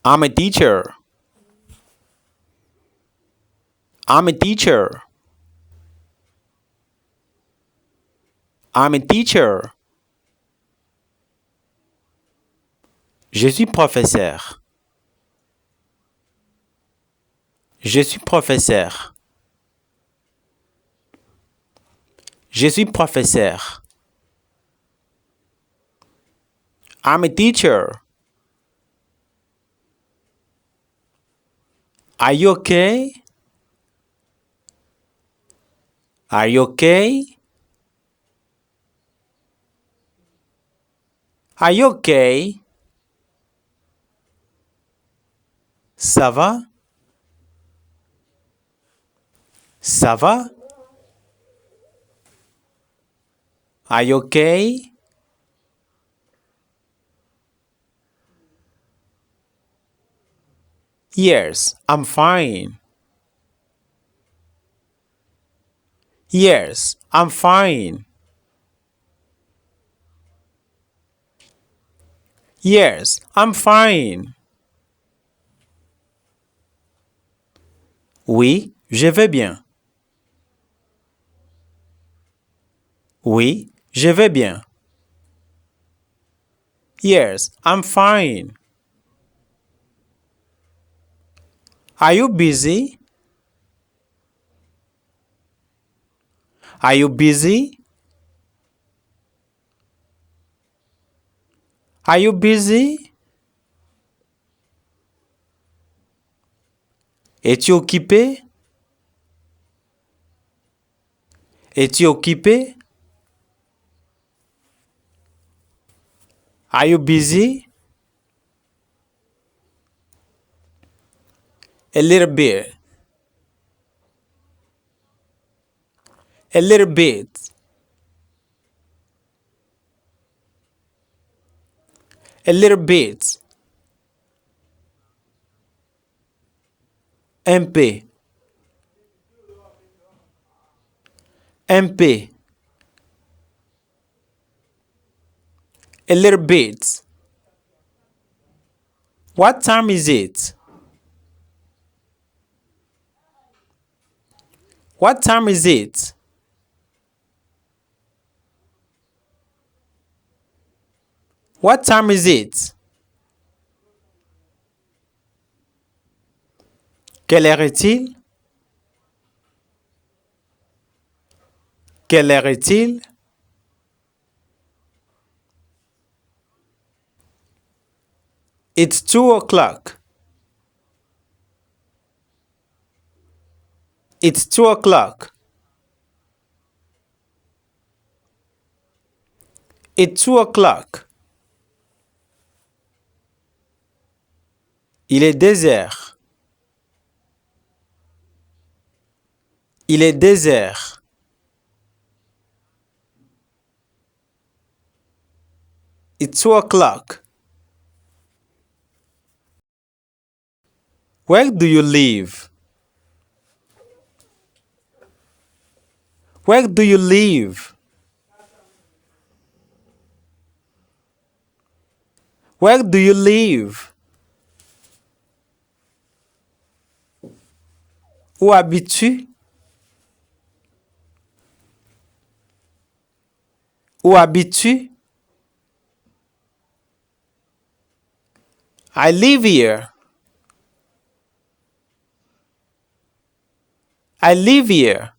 I'm a teacher. I'm a teacher. I'm a teacher. Je suis professeur. Je suis professeur. Je suis professeur. I'm a teacher. Are you okay? Are you okay? Are you okay? Ça va? Ça va? Are you okay? Yes, I'm fine. Yes, I'm fine. Yes, I'm fine. Oui, je vais bien. Oui, je vais bien. Yes, I'm fine. Are you busy? Are you busy? Are you busy? Es-tu occupé? Es-tu occupé? Are you busy? A little bit. A little bit. A little bit. Un peu. Un peu. A little bit. What time is it? What time is it? What time is it? Quelle heure est-il? Quelle heure est-il? It's 2 o'clock. It's 2 o'clock. It's 2 o'clock. Il est 2 heures. Il est 2 heures. It's 2 o'clock. Where do you live? Where do you live? Where do you live? Où habites-tu? Où habites-tu? I live here. I live here.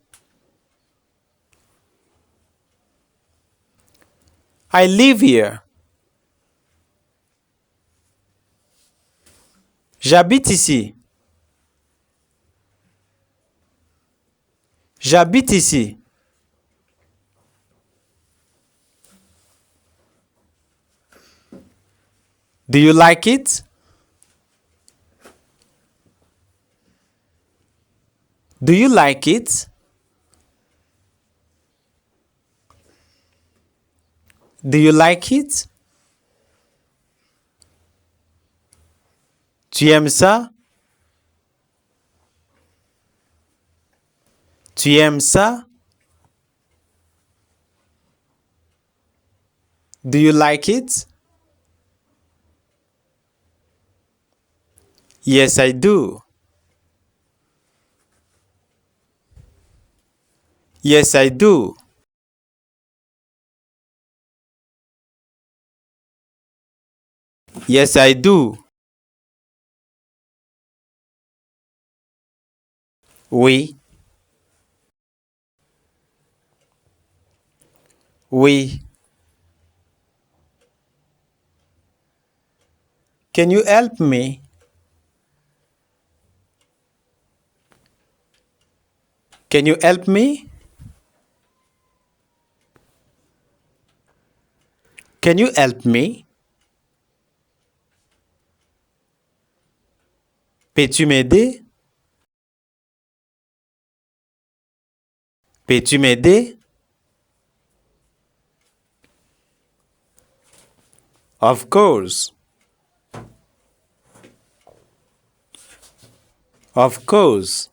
I live here. J'habite ici. J'habite ici. Do you like it? Do you like it? Do you like it? Tu aimes ça? Tu aimes ça? Do you like it? Yes, I do. Yes, I do. Yes, I do. Oui. Oui. Can you help me? Can you help me? Can you help me? Peux-tu m'aider? Peux-tu m'aider? Of course. Of course.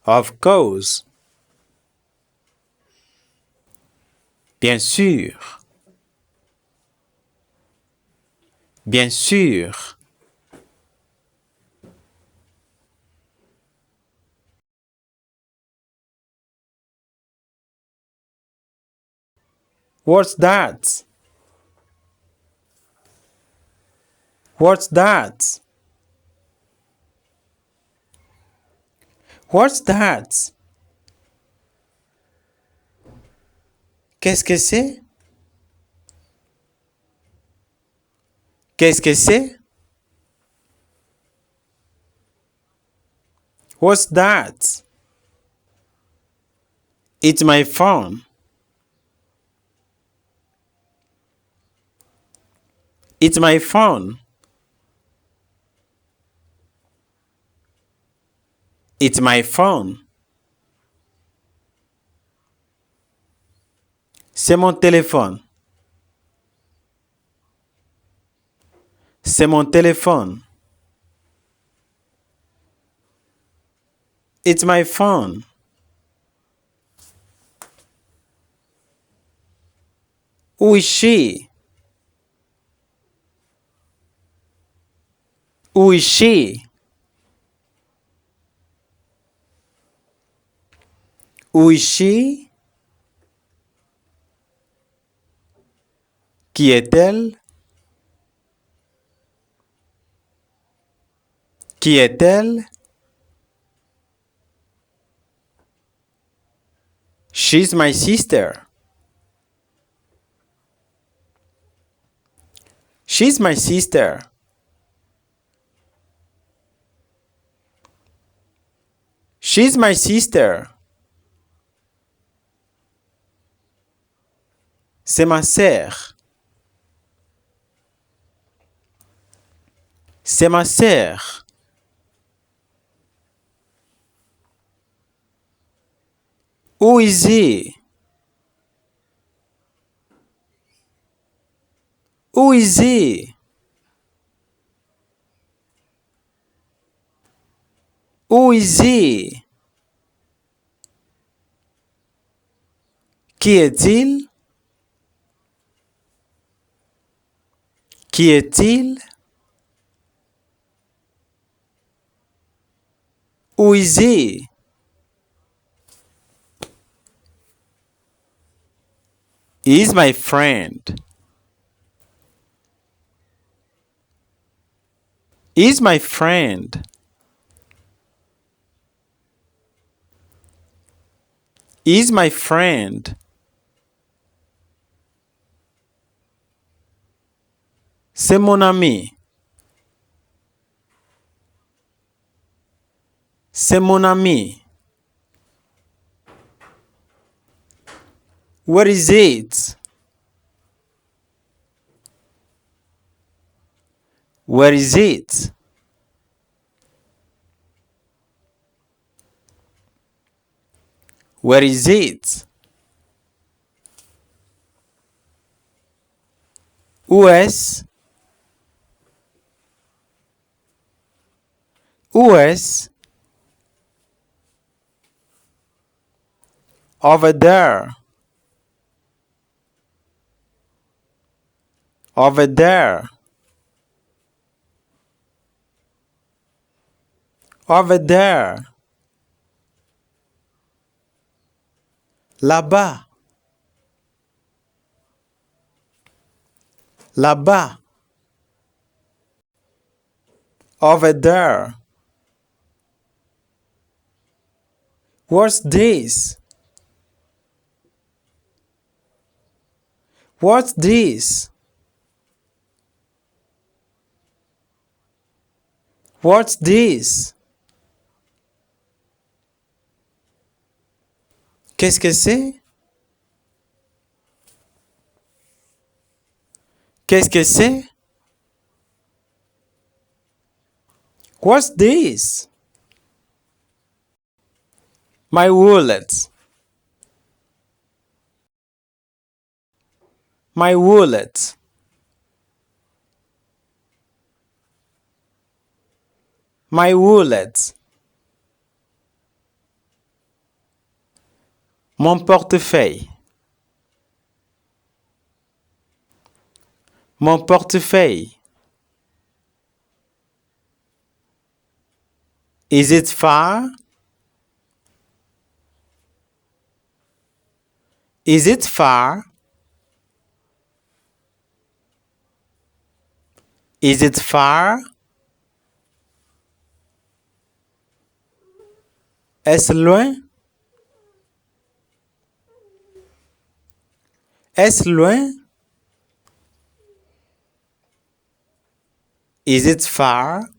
Of course. Bien sûr. Bien sûr. What's that? What's that? What's that? Qu'est-ce que c'est? Qu'est-ce que c'est? What's that? It's my phone. It's my phone. It's my phone. C'est mon téléphone. C'est mon téléphone. It's my phone. Who is she? Who is she? Who is she? Qui est-elle? Qui est-elle? She's my sister. She's my sister. She's my sister. C'est ma sœur. C'est ma sœur. Who is he? Who is he? Who is he? Qui est-il? Qui est-il? Who is he? He is my friend. He is my friend. He is my friend. C'est mon ami. C'est mon ami. What is it? Where is it? Where is it? Où est-ce? Où est-ce? Over there. Over there. Over there. Là-bas. Là-bas. Over there. What's this? What's this? What's this? Qu'est-ce que c'est? Qu'est-ce que c'est? What's this? My wallet. My wallet. My wallet. Mon portefeuille. Mon portefeuille. Is it far? Is it far? Is it far? Est-ce loin? Est-ce loin? Is it far?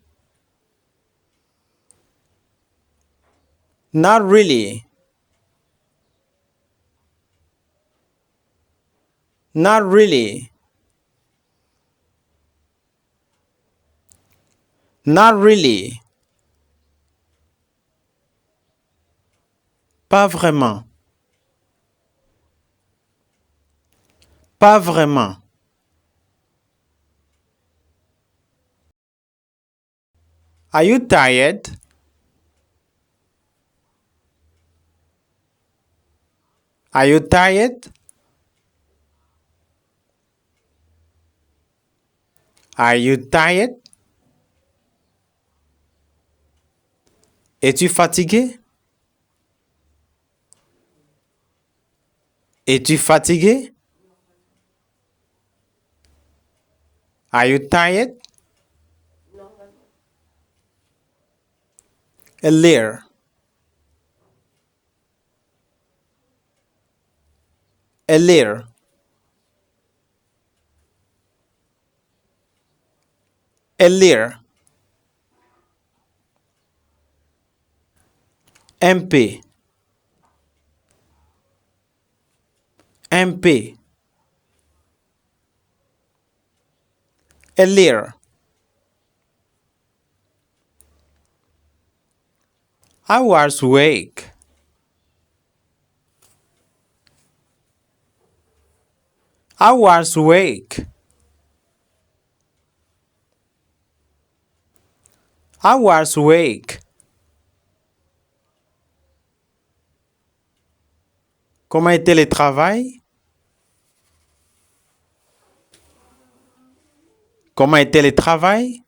Not really. Not really. Not really. Pas vraiment. Pas vraiment. Are you tired? Are you tired? Are you tired? Es-tu fatigué? Es-tu fatigué? Are you tired? A little. A little. A little. MP. MP. A little. I was awake. I was awake. I was awake. Comment était le travail? Comment était le travail?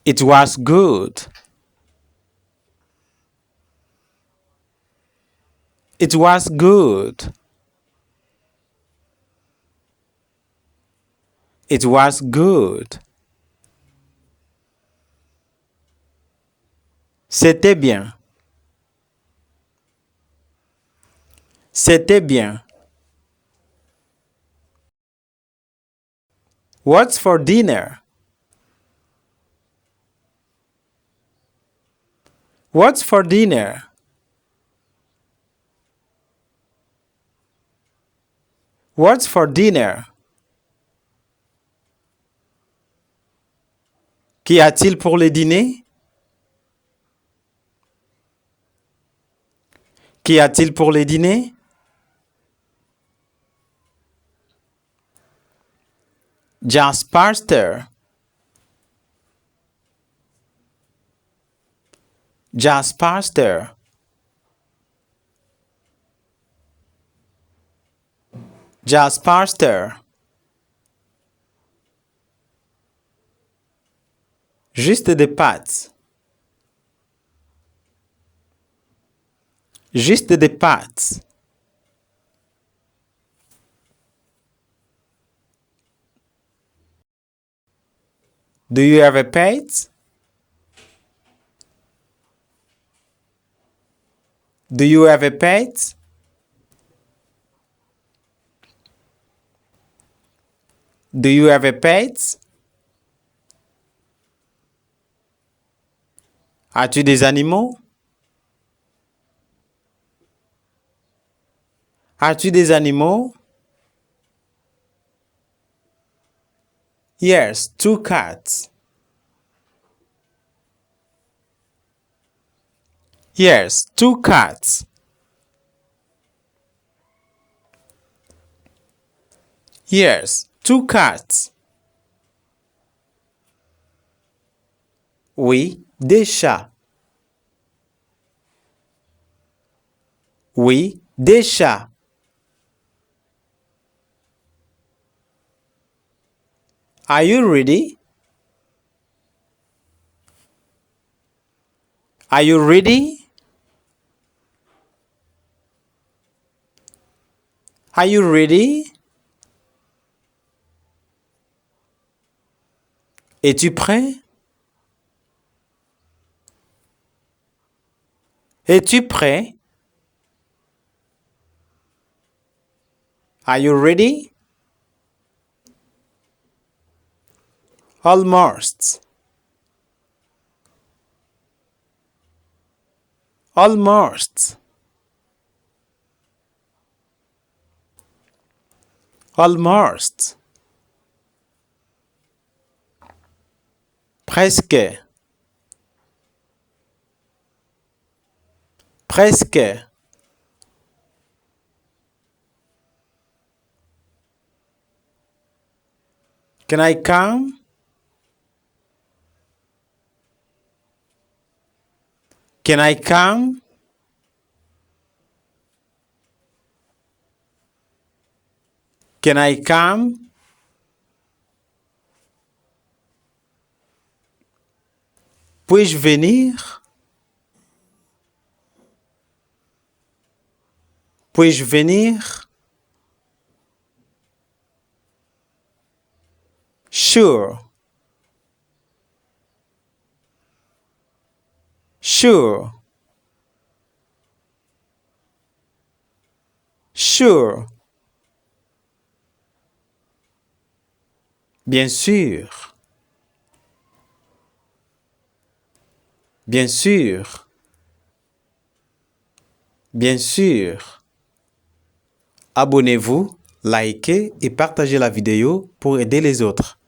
It was good. It was good. It was good. C'était bien. C'était bien. What's for dinner? What's for dinner? What's for dinner? Qu'y a-t-il pour le dîner? Qu'y a-t-il pour le dîner? Just pasta. Just pasta. Jasparster. Juste des pâtes. Juste des pâtes. Do you have a pet? Do you have a pet? Do you have a pet? As-tu des animaux? As-tu des animaux? Yes, 2 cats. Yes, 2 cats. Yes, 2 cats. Oui, des chats. Oui, des chats. Are you ready? Are you ready? Are you ready? Es-tu prêt? Es-tu prêt? Are you ready? Almost. Almost. Almost. Presque. Presque. Can I come? Can I come? Can I come? Puis-je venir? Puis-je venir? Sure. Sure. Sure. Bien sûr. Bien sûr. Bien sûr. Abonnez-vous, likez et partagez la vidéo pour aider les autres.